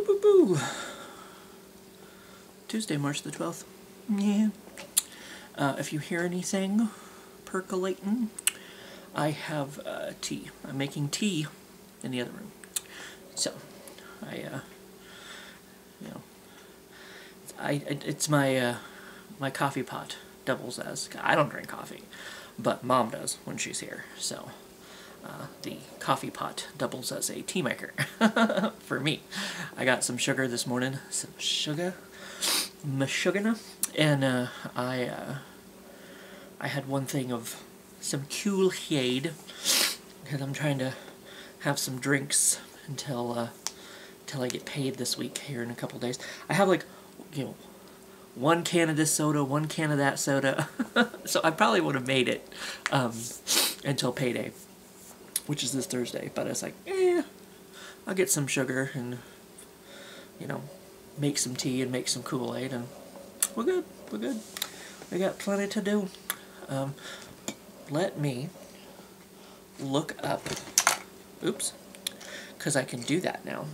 Boo boo boo. Tuesday, March the 12th. Yeah. If you hear anything percolating, I have tea. I'm making tea in the other room. So, it's my my coffee pot doubles as, I don't drink coffee, but Mom does when she's here. So, the coffee pot doubles as a tea maker for me. I got some sugar this morning, some sugar, and I had one thing of some Kool-Aid because I'm trying to have some drinks until I get paid this week here in a couple days. I have like, you know, one can of this soda, one can of that soda, so I probably would have made it until payday, which is this Thursday. But it's like, I'll get some sugar and, you know, make some tea and make some Kool-Aid, and we're good. We're good. We got plenty to do. Let me look up. Oops. Because I can do that now.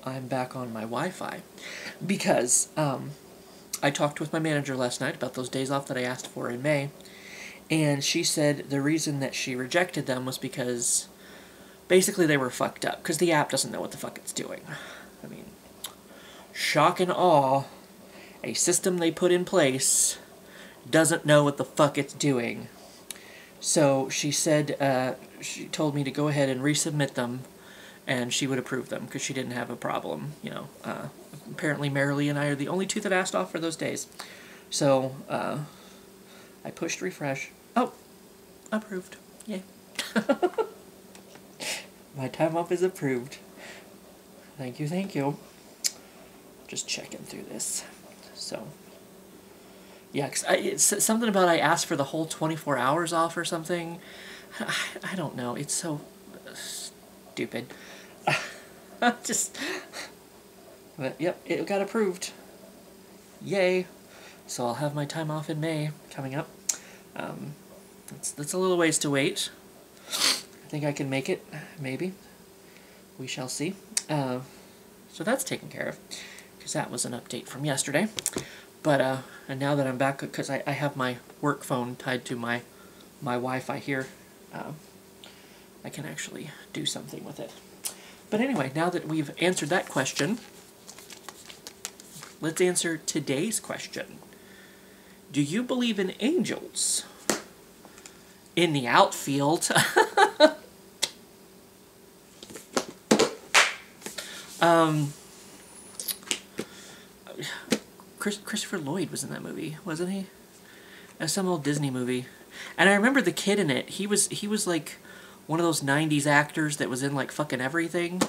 I'm back on my Wi-Fi. Because I talked with my manager last night about those days off that I asked for in May. And she said the reason that she rejected them was because basically they were fucked up. Because the app doesn't know what the fuck it's doing. I mean, shock and awe. A system they put in place doesn't know what the fuck it's doing. So she said, she told me to go ahead and resubmit them, and she would approve them, because she didn't have a problem, you know. Apparently Marilee and I are the only two that asked off for those days. So, I pushed refresh. Oh, approved. Yay. My time off is approved. Thank you, thank you. Just checking through this. So, yeah, cause it's something about I asked for the whole 24 hours off or something. I don't know. It's so stupid. But yep, it got approved. Yay! So I'll have my time off in May coming up. That's a little ways to wait. I think I can make it, maybe. We shall see. So that's taken care of, because that was an update from yesterday. But and now that I'm back, because I have my work phone tied to my Wi-Fi here, I can actually do something with it. But anyway, now that we've answered that question, let's answer today's question. Do you believe in angels? In the outfield. Christopher Lloyd was in that movie, wasn't he? Some old Disney movie. And I remember the kid in it. He was like one of those 90s actors that was in like fucking everything.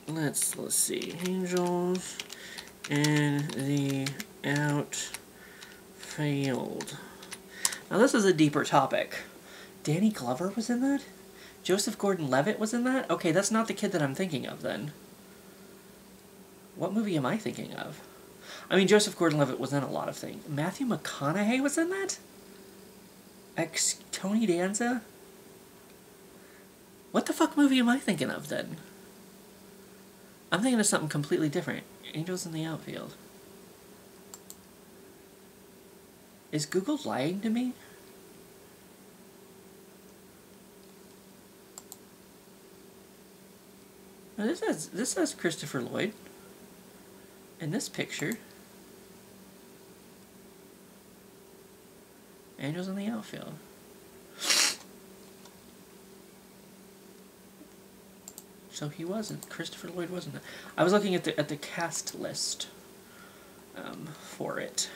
Let's see. Angels in the outfield. Now this is a deeper topic. Danny Glover was in that? Joseph Gordon-Levitt was in that? Okay, that's not the kid that I'm thinking of then. What movie am I thinking of? I mean, Joseph Gordon-Levitt was in a lot of things. Matthew McConaughey was in that? Tony Danza? What the fuck movie am I thinking of then? I'm thinking of something completely different. Angels in the Outfield. Is Google lying to me? Now this says Christopher Lloyd in this picture. Angels in the Outfield. So he wasn't. Christopher Lloyd wasn't. I was looking at the cast list for it.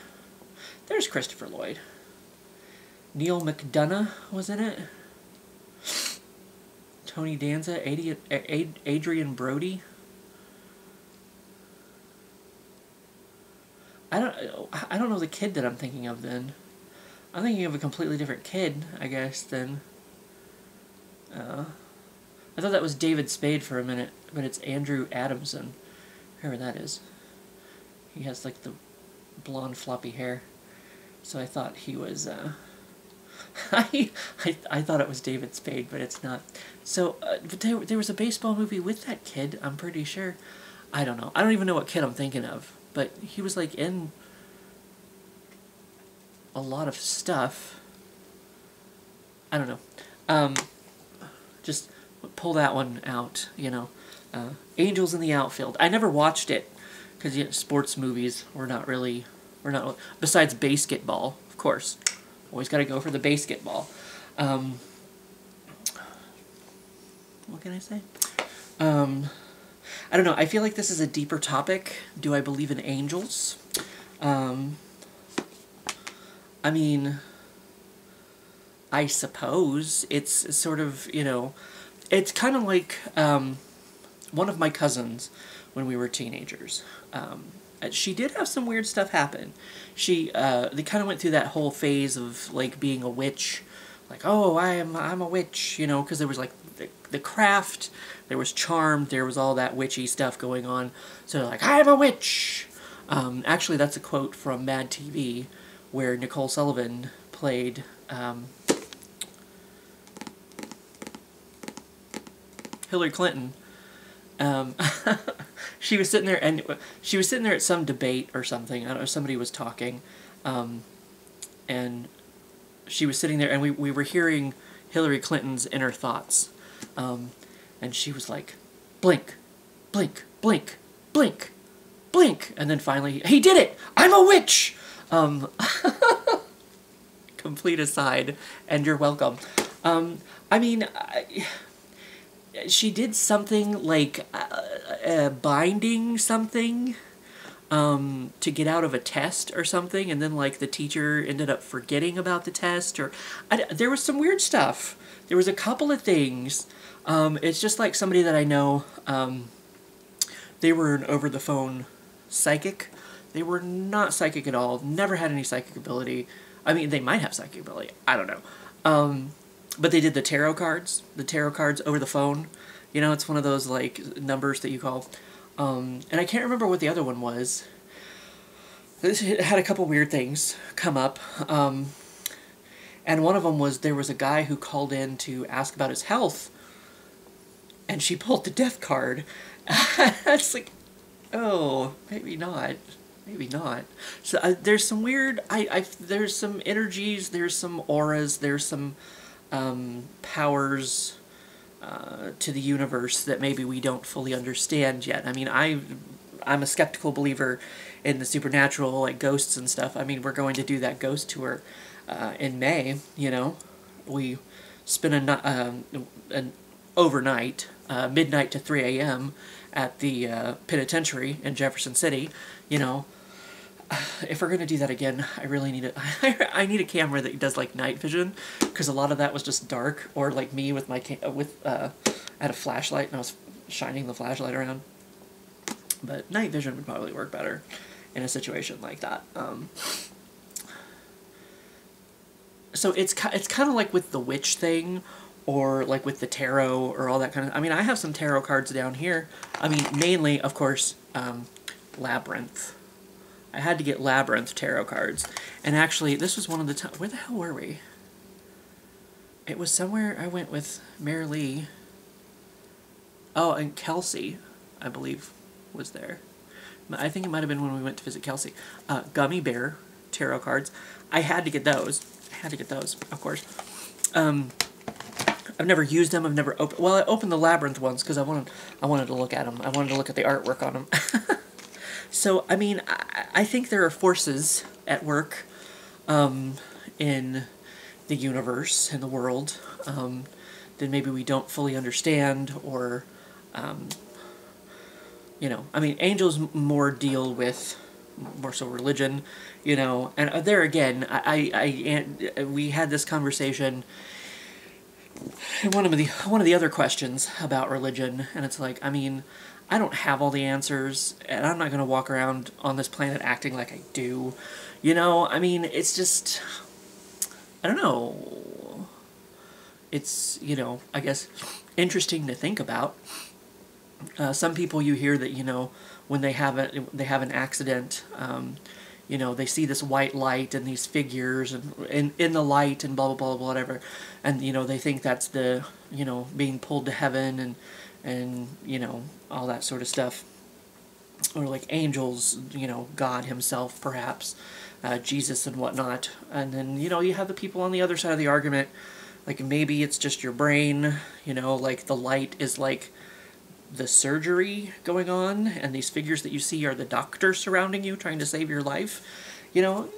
There's Christopher Lloyd. Neil McDonough was in it. Tony Danza, Adrian Brody. I don't know the kid that I'm thinking of then. I'm thinking of a completely different kid, I guess, than... I thought that was David Spade for a minute, but it's Andrew Adamson. Whoever that is. He has, like, the blonde, floppy hair. So I thought he was, I thought it was David Spade, but it's not. So but there was a baseball movie with that kid. I'm pretty sure. I don't know. I don't even know what kid I'm thinking of, but he was like in a lot of stuff. I don't know. Just pull that one out. You know, Angels in the Outfield. I never watched it because sports movies were not really. We're not besides basketball, of course. Always got to go for the basketball. What can I say? I don't know. I feel like this is a deeper topic. Do I believe in angels? I mean, I suppose it's sort of, you know, it's kind of like one of my cousins when we were teenagers. She did have some weird stuff happen. They kind of went through that whole phase of like being a witch, like, oh, I'm a witch, you know, because there was like the craft, there was Charmed, there was all that witchy stuff going on. So they're like, I'm a witch. Actually, that's a quote from Mad TV, where Nicole Sullivan played Hillary Clinton. She was sitting there, and she was sitting there at some debate or something. I don't know, somebody was talking, and she was sitting there, and we were hearing Hillary Clinton's inner thoughts, and she was like, blink, blink, blink, blink, blink, and then finally, he did it! I'm a witch! Complete aside, and you're welcome. I mean, she did something like binding something to get out of a test or something, and then like the teacher ended up forgetting about the test, or there was some weird stuff. There was a couple of things. It's just like somebody that I know, they were an over-the-phone psychic. They were not psychic at all, never had any psychic ability. I mean, they might have psychic ability, I don't know. But they did the tarot cards over the phone. You know, it's one of those, like, numbers that you call. And I can't remember what the other one was. This had a couple weird things come up. And one of them was there was a guy who called in to ask about his health. And she pulled the death card. It's like, oh, maybe not. Maybe not. So there's some weird, there's some energies, there's some auras, there's some powers to the universe that maybe we don't fully understand yet. I mean, I'm a skeptical believer in the supernatural, like ghosts and stuff. I mean, we're going to do that ghost tour in May, you know. We spend an overnight, midnight to 3 a.m. at the penitentiary in Jefferson City, you know. If we're gonna do that again, I really need I need a camera that does like night vision, because a lot of that was just dark, or like me with my I had a flashlight and I was shining the flashlight around. But night vision would probably work better in a situation like that. So it's kind of like with the witch thing, or like with the tarot, or all that kind of. I mean, I have some tarot cards down here. I mean, mainly, of course, Labyrinth. I had to get Labyrinth tarot cards. And actually, this was one of the times... Where the hell were we? It was somewhere I went with Mary Lee. Oh, and Kelsey, I believe, was there. I think it might have been when we went to visit Kelsey. Gummy Bear tarot cards. I had to get those. Of course. I've never used them. I've never opened... Well, I opened the Labyrinth ones because I wanted to look at them. I wanted to look at the artwork on them. So, I mean, I think there are forces at work in the universe, in the world, that maybe we don't fully understand, or, you know, I mean, angels more deal with, more so religion, you know, and there again, we had this conversation in one of the other questions about religion, and it's like, I mean, I don't have all the answers, and I'm not going to walk around on this planet acting like I do. You know, I mean, it's just, I don't know. It's, you know, I guess, interesting to think about. Some people you hear that, you know, when they have an accident, you know, they see this white light and these figures and in the light and blah, blah, blah, blah, whatever. And, you know, they think that's the, you know, being pulled to heaven and, you know, all that sort of stuff. Or like angels, you know, God himself, perhaps, Jesus and whatnot. And then, you know, you have the people on the other side of the argument, like maybe it's just your brain, you know, like the light is like the surgery going on, and these figures that you see are the doctors surrounding you trying to save your life. You know,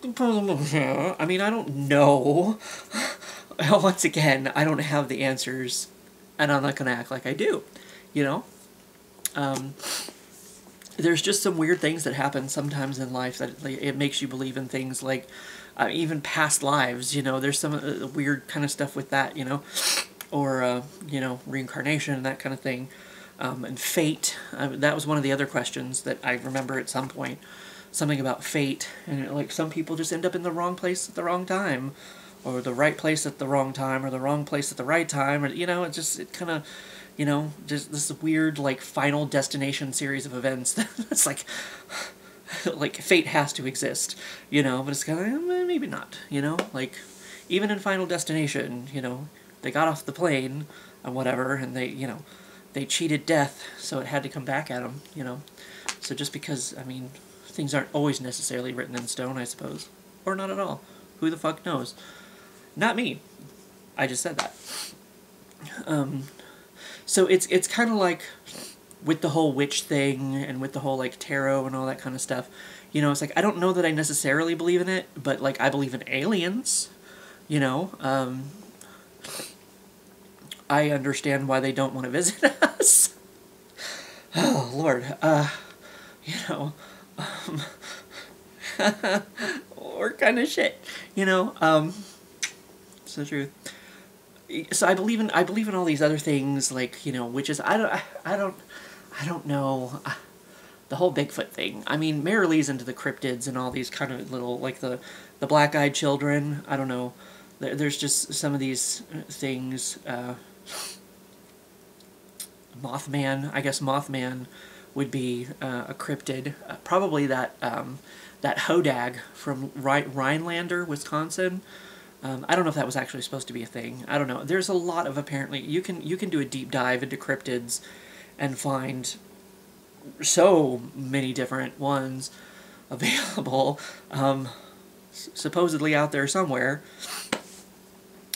I mean, I don't know. Once again, I don't have the answers, and I'm not going to act like I do, you know? There's just some weird things that happen sometimes in life that it makes you believe in things like even past lives, you know, there's some weird kind of stuff with that, you know? Or, you know, reincarnation and that kind of thing. And fate. That was one of the other questions that I remember at some point. Something about fate. And, like, some people just end up in the wrong place at the wrong time. Or the right place at the wrong time. Or the wrong place at the right time. Or, you know, it kind of, you know, just this weird, like, final destination series of events. That's like fate has to exist, you know. But it's kind of, maybe not, you know. Like, even in Final Destination, you know, they got off the plane and whatever, and they, you know, they cheated death, so it had to come back at them, you know. So just because, I mean, things aren't always necessarily written in stone, I suppose. Or not at all. Who the fuck knows? Not me. I just said that. So it's kind of like with the whole witch thing and with the whole, like, tarot and all that kind of stuff. You know, it's like, I don't know that I necessarily believe in it, but, like, I believe in aliens, you know. I understand why they don't want to visit us. Oh, Lord. You know, we're kind of shit, you know. It's the truth. So I believe in all these other things, like, you know, witches. I don't know. The whole Bigfoot thing. I mean, Marilee's into the cryptids and all these kind of little, like the black-eyed children. I don't know. There's just some of these things. Mothman. I guess Mothman would be a cryptid. Probably that hodag from Rhinelander, Wisconsin. I don't know if that was actually supposed to be a thing. I don't know. There's a lot of, apparently, you can do a deep dive into cryptids and find so many different ones available, supposedly out there somewhere,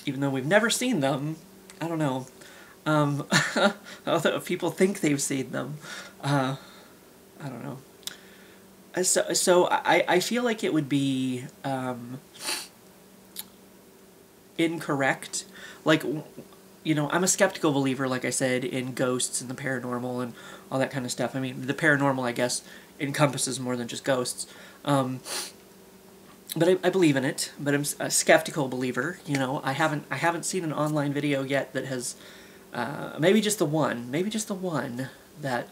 even though we've never seen them. I don't know. Although people think they've seen them. I don't know. So I feel like it would be incorrect. Like, you know, I'm a skeptical believer, like I said, in ghosts and the paranormal and all that kind of stuff. I mean, the paranormal, I guess, encompasses more than just ghosts. But I believe in it, but I'm a skeptical believer, you know. I haven't seen an online video yet that has, maybe just the one that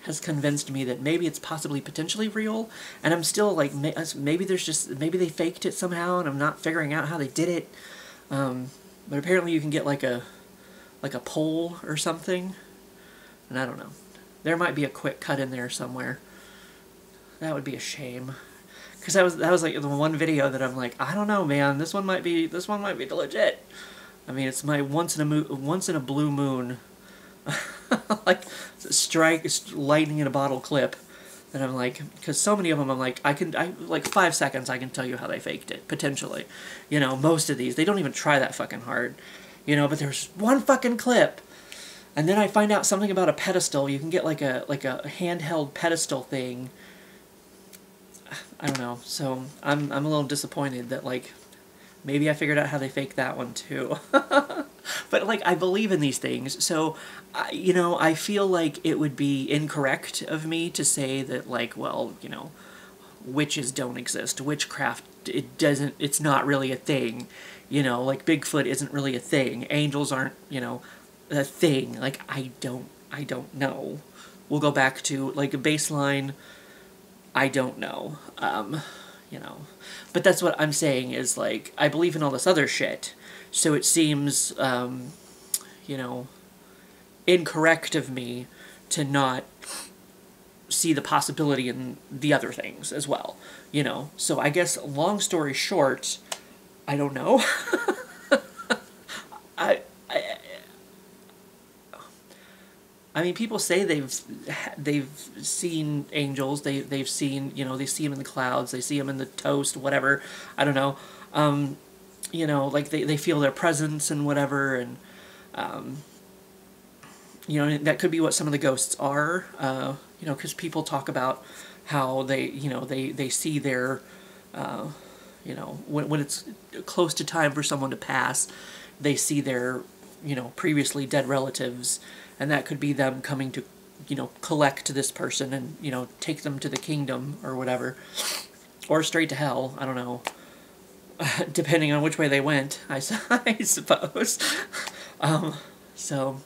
has convinced me that maybe it's possibly potentially real, and I'm still like, maybe they faked it somehow, and I'm not figuring out how they did it. But apparently you can get like a poll or something, and I don't know. There might be a quick cut in there somewhere. That would be a shame. Because that was like the one video that I'm like, I don't know, man. This one might be legit. I mean, it's my once in a blue moon, like lightning in a bottle clip. And I'm like, because so many of them, I'm like, like 5 seconds, I can tell you how they faked it potentially. You know, most of these, they don't even try that fucking hard. You know, but there's one fucking clip, and then I find out something about a pedestal. You can get like a handheld pedestal thing. I don't know. So I'm a little disappointed that, like, maybe I figured out how they fake that one too. But, like, I believe in these things, so you know, I feel like it would be incorrect of me to say that, like, well, you know, witches don't exist. Witchcraft, it's not really a thing. You know, like, Bigfoot isn't really a thing. Angels aren't, you know, a thing. Like, I don't know. We'll go back to, like, a baseline. I don't know. You know. But that's what I'm saying is, like, I believe in all this other shit. So it seems, you know, incorrect of me to not see the possibility in the other things as well, you know. So I guess, long story short, I don't know. I, I mean, people say they've seen angels. They've seen, you know, they see them in the clouds. They see them in the toast, whatever. I don't know. You know, like they feel their presence and whatever, and you know, that could be what some of the ghosts are. You know, because people talk about how they, you know, they see their, you know, when it's close to time for someone to pass, they see their, you know, previously dead relatives, and that could be them coming to, you know, collect this person and, you know, take them to the kingdom or whatever, or straight to hell. I don't know, depending on which way they went, I suppose. So,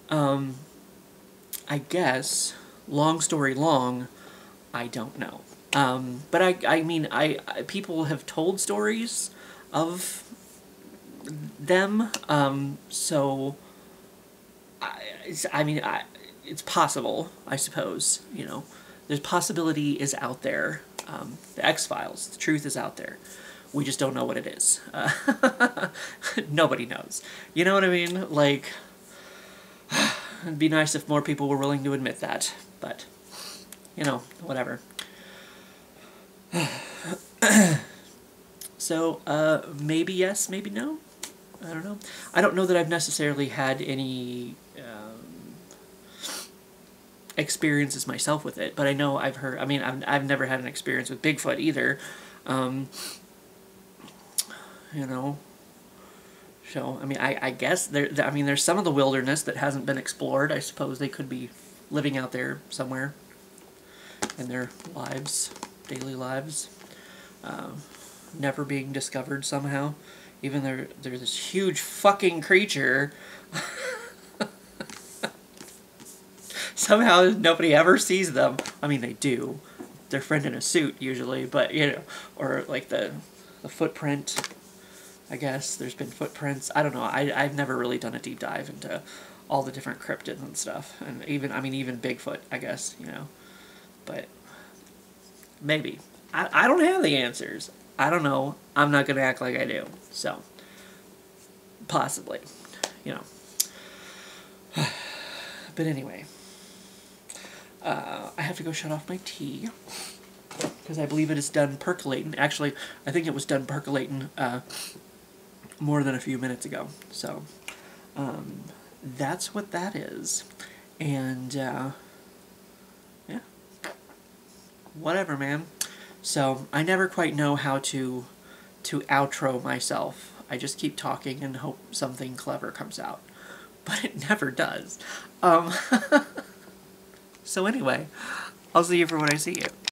I guess, long story long, I don't know. But I mean, people have told stories of them, so I mean, it's possible, I suppose, you know. The possibility is out there. The X-Files, the truth is out there. We just don't know what it is. Nobody knows. You know what I mean? Like, it'd be nice if more people were willing to admit that, but, you know, whatever. So, maybe yes, maybe no. I don't know. I don't know that I've necessarily had any experiences myself with it, but I know I've heard. I mean, I've never had an experience with Bigfoot either. You know. So I mean, I guess I mean, there's some of the wilderness that hasn't been explored. I suppose they could be living out there somewhere in their lives, daily lives, never being discovered somehow. Even though there's this huge fucking creature. Somehow nobody ever sees them. I mean, they do. Their friend in a suit, usually, but, you know, or, like, the footprint, I guess. There's been footprints. I don't know. I've never really done a deep dive into all the different cryptids and stuff. And even, I mean, even Bigfoot, I guess, you know. But, maybe. I don't have the answers. I don't know. I'm not going to act like I do. So, possibly, you know. But anyway, I have to go shut off my tea, because I believe it is done percolating. Actually, I think it was done percolating more than a few minutes ago. So, that's what that is. And, yeah. Whatever, man. So, I never quite know how to outro myself. I just keep talking and hope something clever comes out. But it never does. So anyway, I'll see you for when I see you.